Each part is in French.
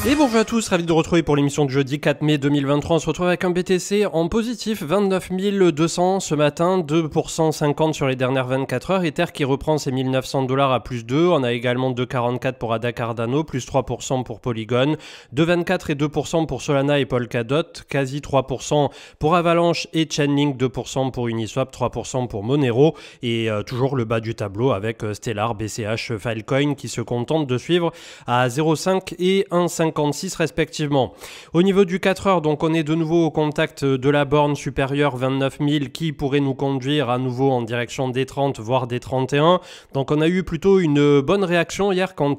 Et bonjour à tous, ravi de retrouver pour l'émission de jeudi 4 mai 2023. On se retrouve avec un BTC en positif, 29 200 ce matin, 2% 50 sur les dernières 24 heures. Ether qui reprend ses 1900 $ à plus 2. On a également 2,44 pour ADA Cardano, plus 3% pour Polygon, 2,24 et 2% pour Solana et Polkadot, quasi 3% pour Avalanche et Chainlink, 2% pour Uniswap, 3% pour Monero et toujours le bas du tableau avec Stellar, BCH, Filecoin qui se contentent de suivre à 0,5 et 1,56 respectivement. Au niveau du 4 heures, donc on est de nouveau au contact de la borne supérieure 29 000 qui pourrait nous conduire à nouveau en direction des 30 voire des 31. Donc on a eu plutôt une bonne réaction hier quant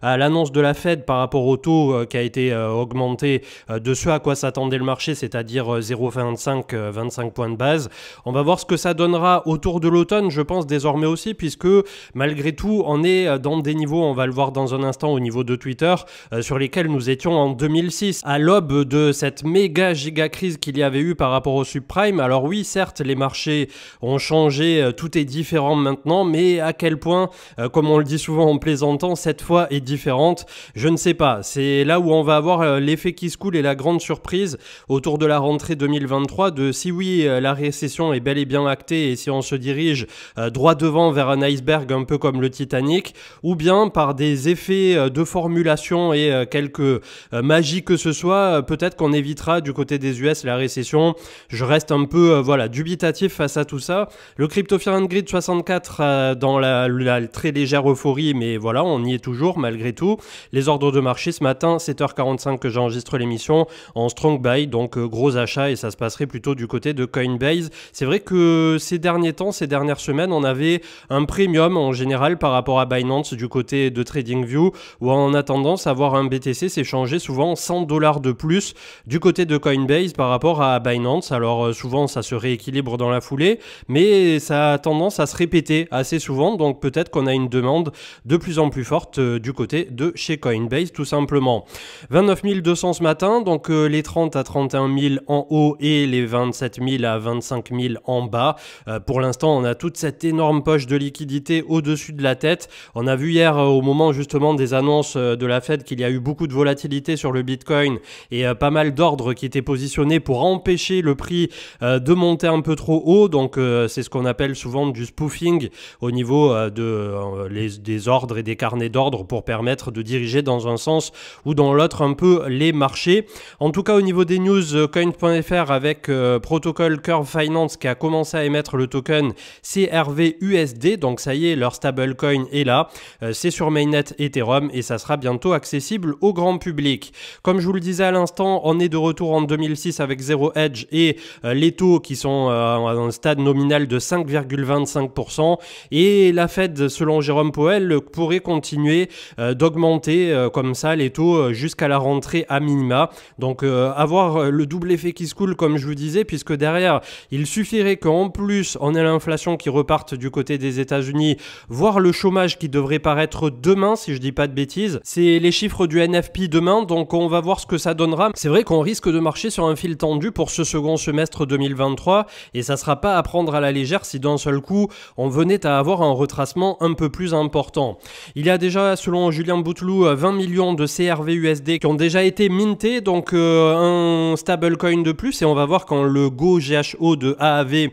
à l'annonce de la Fed par rapport au taux qui a été augmenté de ce à quoi s'attendait le marché, c'est-à-dire 0,25 25 points de base. On va voir ce que ça donnera autour de l'automne, je pense désormais aussi, puisque malgré tout on est dans des niveaux, on va le voir dans un instant au niveau de Twitter, sur lesquels nous étions en 2006, à l'aube de cette méga giga crise qu'il y avait eu par rapport au subprime. Alors oui, certes, les marchés ont changé, tout est différent maintenant, mais à quel point, comme on le dit souvent en plaisantant, cette fois est différente, je ne sais pas. C'est là où on va avoir l'effet qui se coule et la grande surprise autour de la rentrée 2023 de si oui, la récession est bel et bien actée et si on se dirige droit devant vers un iceberg un peu comme le Titanic, ou bien par des effets de formulation et quelques magie que ce soit, peut-être qu'on évitera du côté des US la récession. Je reste un peu voilà, dubitatif face à tout ça. Le Crypto Fear and Greed 64 dans la très légère euphorie, mais voilà, on y est toujours malgré tout. Les ordres de marché ce matin, 7h45 que j'enregistre l'émission, en strong buy, donc gros achat, et ça se passerait plutôt du côté de Coinbase. C'est vrai que ces derniers temps, ces dernières semaines, on avait un premium en général par rapport à Binance du côté de TradingView, où on a tendance à voir un BTC s'échanger souvent 100 $ de plus du côté de Coinbase par rapport à Binance. Alors souvent ça se rééquilibre dans la foulée, mais ça a tendance à se répéter assez souvent, donc peut-être qu'on a une demande de plus en plus forte du côté de chez Coinbase tout simplement. 29 200 ce matin, donc les 30 à 31 000 en haut et les 27 000 à 25 000 en bas. Pour l'instant on a toute cette énorme poche de liquidité au-dessus de la tête. On a vu hier au moment justement des annonces de la Fed qu'il y a eu beaucoup de volatilité sur le Bitcoin et pas mal d'ordres qui étaient positionnés pour empêcher le prix de monter un peu trop haut. Donc c'est ce qu'on appelle souvent du spoofing au niveau des ordres et des carnets d'ordres pour permettre de diriger dans un sens ou dans l'autre un peu les marchés. En tout cas au niveau des news, coin.fr avec Protocol Curve Finance qui a commencé à émettre le token CRVUSD. Donc ça y est, leur stablecoin est là. C'est sur Mainnet Ethereum et ça sera bientôt accessible au grand public. Comme je vous le disais à l'instant, on est de retour en 2006 avec Zero Hedge et les taux qui sont à un stade nominal de 5,25% et la Fed, selon Jérôme Powell, pourrait continuer d'augmenter comme ça les taux jusqu'à la rentrée à minima. Donc avoir le double effet qui se coule comme je vous disais, puisque derrière il suffirait qu'en plus on ait l'inflation qui reparte du côté des États-Unis, voire le chômage qui devrait paraître demain si je dis pas de bêtises. C'est les chiffres du NFP demain, donc on va voir ce que ça donnera. C'est vrai qu'on risque de marcher sur un fil tendu pour ce second semestre 2023 et ça sera pas à prendre à la légère si d'un seul coup on venait à avoir un retracement un peu plus important. Il y a déjà, selon Julien Bouteloup, 20 millions de CRVUSD qui ont déjà été mintés, donc un stablecoin de plus, et on va voir quand le Go GHO de AAV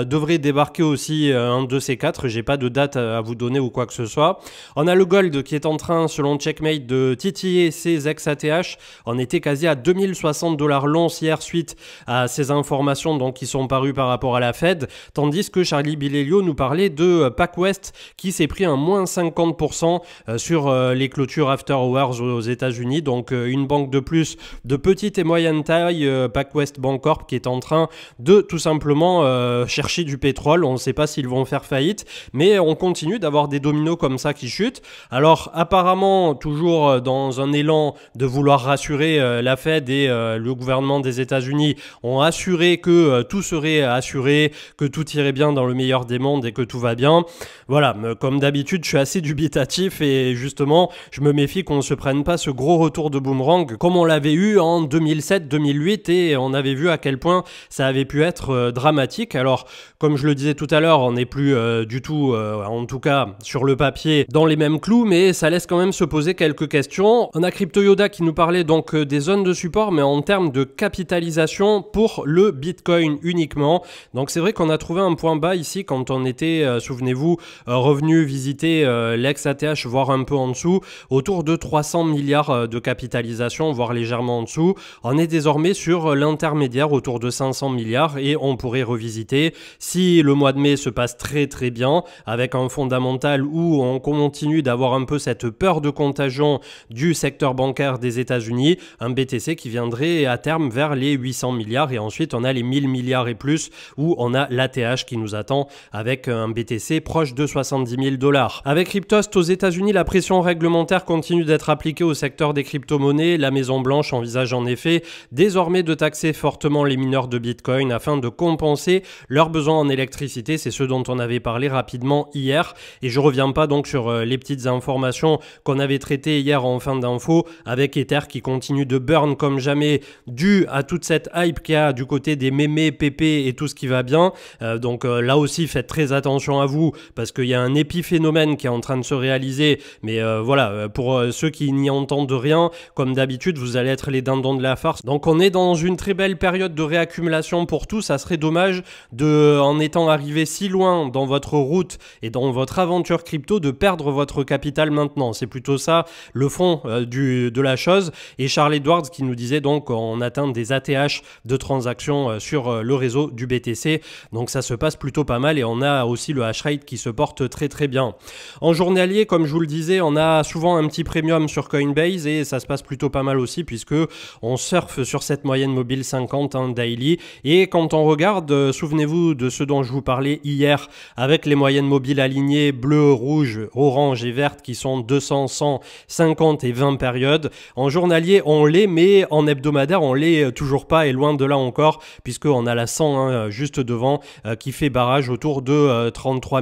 devrait débarquer aussi un de ces quatre. J'ai pas de date à vous donner ou quoi que ce soit. On a le Gold qui est en train, selon Checkmate, de titiller ses XATH. On était quasi à 2060 $ l'once hier suite à ces informations donc, qui sont parues par rapport à la Fed, tandis que Charlie Bilelio nous parlait de PacWest qui s'est pris un moins 50% sur les clôtures after hours aux États-Unis. Donc une banque de plus de petite et moyenne taille, PacWest Bancorp, qui est en train de tout simplement chercher du pétrole. On ne sait pas s'ils vont faire faillite, mais on continue d'avoir des dominos comme ça qui chutent. Alors apparemment toujours dans un élan de vouloir rassurer la Fed et le gouvernement des États-Unis ont assuré que tout serait assuré, que tout irait bien dans le meilleur des mondes et que tout va bien. Voilà, comme d'habitude, je suis assez dubitatif et justement, je me méfie qu'on ne se prenne pas ce gros retour de boomerang comme on l'avait eu en 2007-2008 et on avait vu à quel point ça avait pu être dramatique. Alors, comme je le disais tout à l'heure, on n'est plus du tout, en tout cas sur le papier, dans les mêmes clous, mais ça laisse quand même se poser quelques questions. On a Crypto Yoda qui nous parlait donc des zones de support, mais en termes de capitalisation pour le Bitcoin uniquement. Donc c'est vrai qu'on a trouvé un point bas ici quand on était, souvenez-vous, revenu visiter l'ex-ATH, voire un peu en dessous, autour de 300 milliards de capitalisation, voire légèrement en dessous. On est désormais sur l'intermédiaire autour de 500 milliards et on pourrait revisiter si le mois de mai se passe très très bien avec un fondamental où on continue d'avoir un peu cette peur de contagion du secteur bancaire des États-Unis, un BTC qui viendrait à terme vers les 800 milliards et ensuite on a les 1000 milliards et plus où on a l'ATH qui nous attend avec un BTC proche de 70 000 $. Avec Cryptost aux États-Unis, la pression réglementaire continue d'être appliquée au secteur des crypto-monnaies. La Maison-Blanche envisage en effet désormais de taxer fortement les mineurs de Bitcoin afin de compenser leurs besoins en électricité. C'est ce dont on avait parlé rapidement hier et je reviens pas donc sur les petites informations qu'on avait traitées hier en fin d'info avec Ether qui continue de burn comme jamais dû à toute cette hype qu'il y a du côté des mémés, PP et tout ce qui va bien. Donc là aussi faites très attention à vous parce qu'il y a un épiphénomène qui est en train de se réaliser, mais voilà, pour ceux qui n'y entendent rien, comme d'habitude vous allez être les dindons de la farce. Donc on est dans une très belle période de réaccumulation pour tout. Ça serait dommage en étant arrivé si loin dans votre route et dans votre aventure crypto de perdre votre capital maintenant. C'est plutôt ça le fond de la chose. Et Charles Edwards qui nous disait donc qu'on atteint des ATH de transactions sur le réseau du BTC. Donc ça se passe plutôt pas mal et on a aussi le hash rate qui se porte très très bien. En journalier, comme je vous le disais, on a souvent un petit premium sur Coinbase et ça se passe plutôt pas mal aussi puisque on surfe sur cette moyenne mobile 50 daily. Et quand on regarde, souvenez-vous de ce dont je vous parlais hier avec les moyennes mobiles alignées bleu, rouge, orange et verte qui sont 200, 100, 50 et 20 périodes. En journalier, on l'est, mais en hebdomadaire, on l'est toujours pas et loin de là encore puisqu'on a la 100 juste devant qui fait barrage autour de 33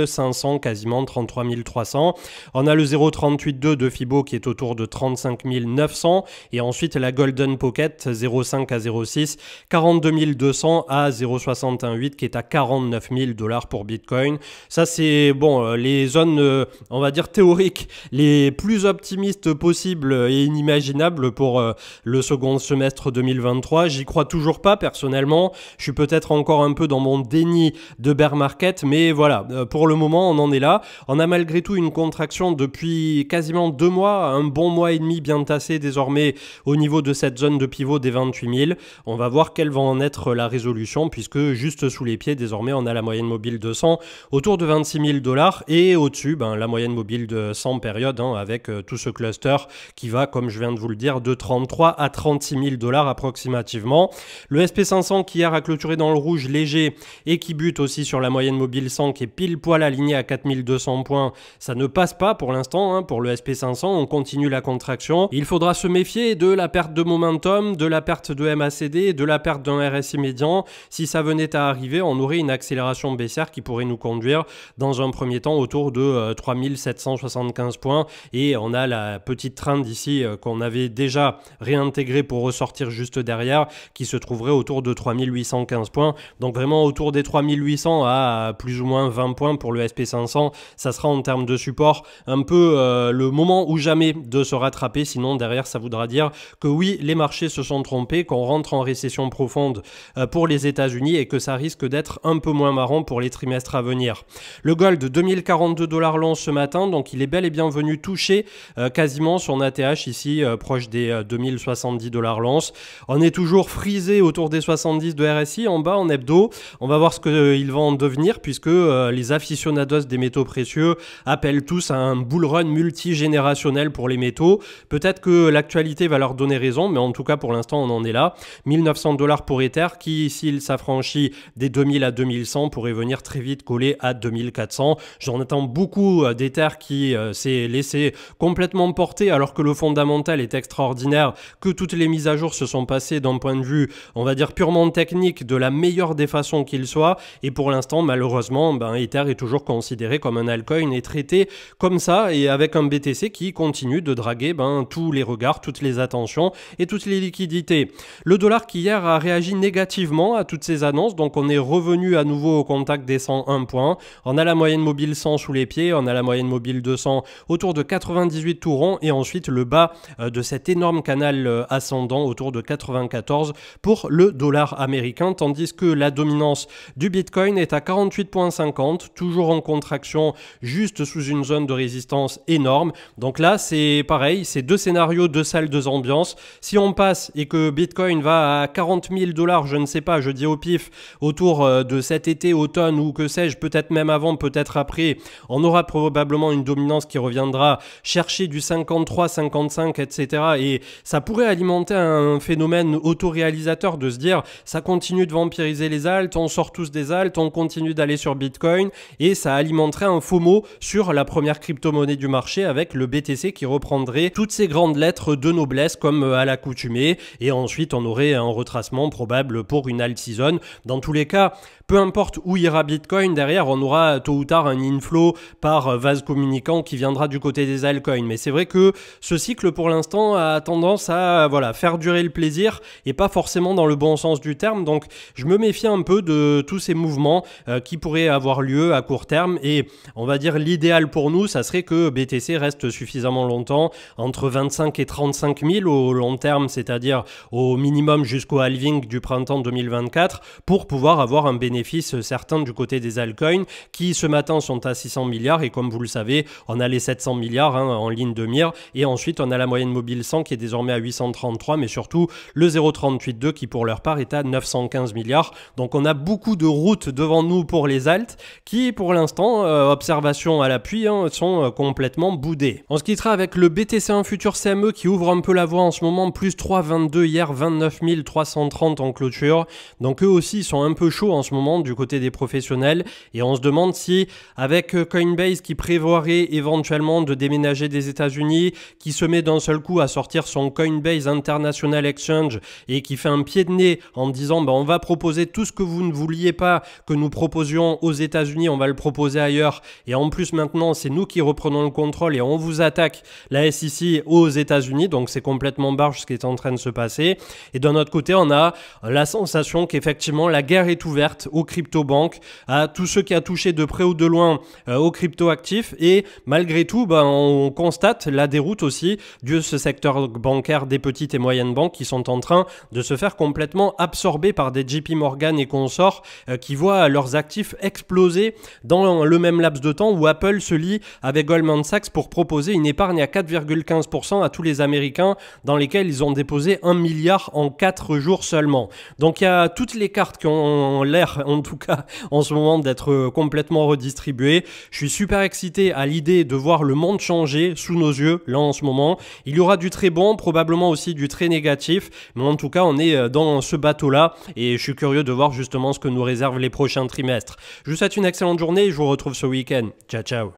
500, quasiment 33 300. On a le 0,382 de Fibo qui est autour de 35 900 et ensuite la Golden Pocket 0,5 à 0,6, 42 200 à 0,618 qui est à 49 000 $ pour Bitcoin. Ça c'est bon, les zones on va dire théoriques les plus optimistes possibles et inimaginables pour le second semestre 2023. J'y crois toujours pas personnellement. Je suis peut-être encore un peu dans mon déni de bear market, mais voilà, pour le moment on en est là. On a malgré tout une contraction depuis quasiment 2 mois, un bon mois et demi bien tassé désormais au niveau de cette zone de pivot des 28 000. On va voir quelle va en être la résolution puisque juste sous les pieds désormais on a la moyenne mobile de 100 autour de 26 000 $ et au-dessus la moyenne mobile de 100 périodes avec tout ce cluster qui va, comme je viens de vous le dire, de 33 à 36 000 $ approximativement. Le SP500 qui hier a clôturé dans le rouge léger et qui bute aussi sur la moyenne mobile 100 qui est pile poil alignée à 4200 points. Ça ne passe pas pour l'instant pour le SP500, on continue la contraction. Il faudra se méfier de la perte de momentum, de la perte de MACD, de la perte d'un RSI médian. Si ça venait à arriver, on aurait une accélération baissière qui pourrait nous conduire dans un premier temps autour de 3775 points et on a la petite trend ici qu'on avait déjà réintégrée pour ressortir juste derrière qui se trouverait autour de 3815 points. Donc vraiment autour des 3800 à plus ou moins 20 points pour le SP500. Ça sera en termes de support un peu le moment ou jamais de se rattraper. Sinon derrière ça voudra dire que oui, les marchés se sont trompés, qu'on rentre en récession profonde pour les États-Unis et que ça risque d'être un peu moins marrant pour les trimestres à venir. Le gold 2042 $ l'once ce matin, donc il est bel et bien venu toucher quasiment son ATH ici proche des 2070 $ l'once. On est toujours frisé autour des 70 de RSI en bas en hebdo. On va voir ce qu'il va en devenir puisque les aficionados des métaux précieux appellent tous à un bull run multigénérationnel pour les métaux. Peut-être que l'actualité va leur donner raison, mais en tout cas pour l'instant on en est là. 1900 $ pour Ether qui, s'il s'affranchit des 2000 à 2100, pourrait venir très vite coller à 2400. J'en attends beaucoup d'Ether qui s'est laissé complètement porter alors que le fondamental est extraordinaire, que toutes les mises à jour se sont passées d'un point de vue, on va dire purement technique, de la meilleure des façons qu'il soit. Et pour l'instant, malheureusement, Ether est toujours considéré comme un altcoin et traité comme ça et avec un BTC qui continue de draguer tous les regards, toutes les attentions et toutes les liquidités. Le dollar qui hier a réagi négativement à toutes ces annonces, donc on est revenu à nouveau au contact des 101 points. On a la moyenne mobile 100 sous les pieds, on a la moyenne mobile 200 autour de 98 tout rond et ensuite ensuite le bas de cet énorme canal ascendant autour de 94 pour le dollar américain, tandis que la dominance du Bitcoin est à 48,50, toujours en contraction, juste sous une zone de résistance énorme. Donc là, c'est pareil, c'est deux scénarios, deux salles, deux ambiances. Si on passe et que Bitcoin va à 40 000 $, je ne sais pas, je dis au pif, autour de cet été, automne ou que sais-je, peut-être même avant, peut-être après, on aura probablement une dominance qui reviendra chercher du 53, 55, etc. Et ça pourrait alimenter un phénomène autoréalisateur de se dire, ça continue de vampiriser les alts, on sort tous des alts, on continue d'aller sur Bitcoin et ça alimenterait un FOMO sur la première crypto-monnaie du marché avec le BTC qui reprendrait toutes ces grandes lettres de noblesse comme à l'accoutumée et ensuite on aurait un retracement probable pour une alt season. Dans tous les cas, peu importe où ira Bitcoin, derrière on aura tôt ou tard un inflow par vase communicant qui viendra du côté des altcoins. Mais c'est vrai que ce cycle pour l'instant a tendance à faire durer le plaisir et pas forcément dans le bon sens du terme. Donc je me méfie un peu de tous ces mouvements qui pourraient avoir lieu à court terme et on va dire l'idéal pour nous, ça serait que BTC reste suffisamment longtemps entre 25 et 35 000 au long terme, c'est-à-dire au minimum jusqu'au halving du printemps 2024 pour pouvoir avoir un bénéfice certain du côté des altcoins qui ce matin sont à 600 milliards et comme vous le savez, on a les 700 milliards en ligne de mire et ensuite on a la moyenne mobile 100 qui est désormais à 833 mais surtout le 0,382 qui pour leur part est à 915 milliards. Donc on a beaucoup de routes devant nous pour les alts qui pour l'instant, observation à l'appui, sont complètement boudées. On se quittera avec le BTC1 Futur CME qui ouvre un peu la voie en ce moment, plus 3,22 hier, 29 330 en clôture. Donc eux aussi sont un peu chauds en ce moment du côté des professionnels et on se demande si avec Coinbase qui prévoirait éventuellement de déménager des États-Unis, qui se met d'un seul coup à sortir son Coinbase International Exchange et qui fait un pied de nez en disant on va proposer tout ce que vous ne vouliez pas que nous proposions aux États-Unis, on va le proposer ailleurs et en plus maintenant c'est nous qui reprenons le contrôle et on vous attaque la SEC aux États-Unis, donc c'est complètement barge ce qui est en train de se passer. Et d'un autre côté on a la sensation qu'effectivement la guerre est ouverte aux crypto-banques, à tous ceux qui a touché de près ou de loin aux crypto-actifs et malgré tout on constate la déroute aussi de ce secteur bancaire des petites et moyennes banques qui sont en train de se faire complètement absorber par des JP Morgan et consorts qui voient leurs actifs exploser dans le même laps de temps où Apple se lie avec Goldman Sachs pour proposer une épargne à 4,15% à tous les Américains dans lesquels ils ont déposé 1 milliard en 4 jours seulement. Donc il y a toutes les cartes qui ont l'air en tout cas en ce moment d'être complètement redistribuées. Je suis super excité à l'idée de voir le monde changer sous nos yeux là en ce moment. Il y aura du très bon, probablement aussi du très négatif, mais en tout cas on est dans ce bateau-là et je suis curieux de voir justement ce que nous réservent les prochains trimestres. Je vous souhaite une excellente journée et je vous retrouve ce week-end. Ciao ciao.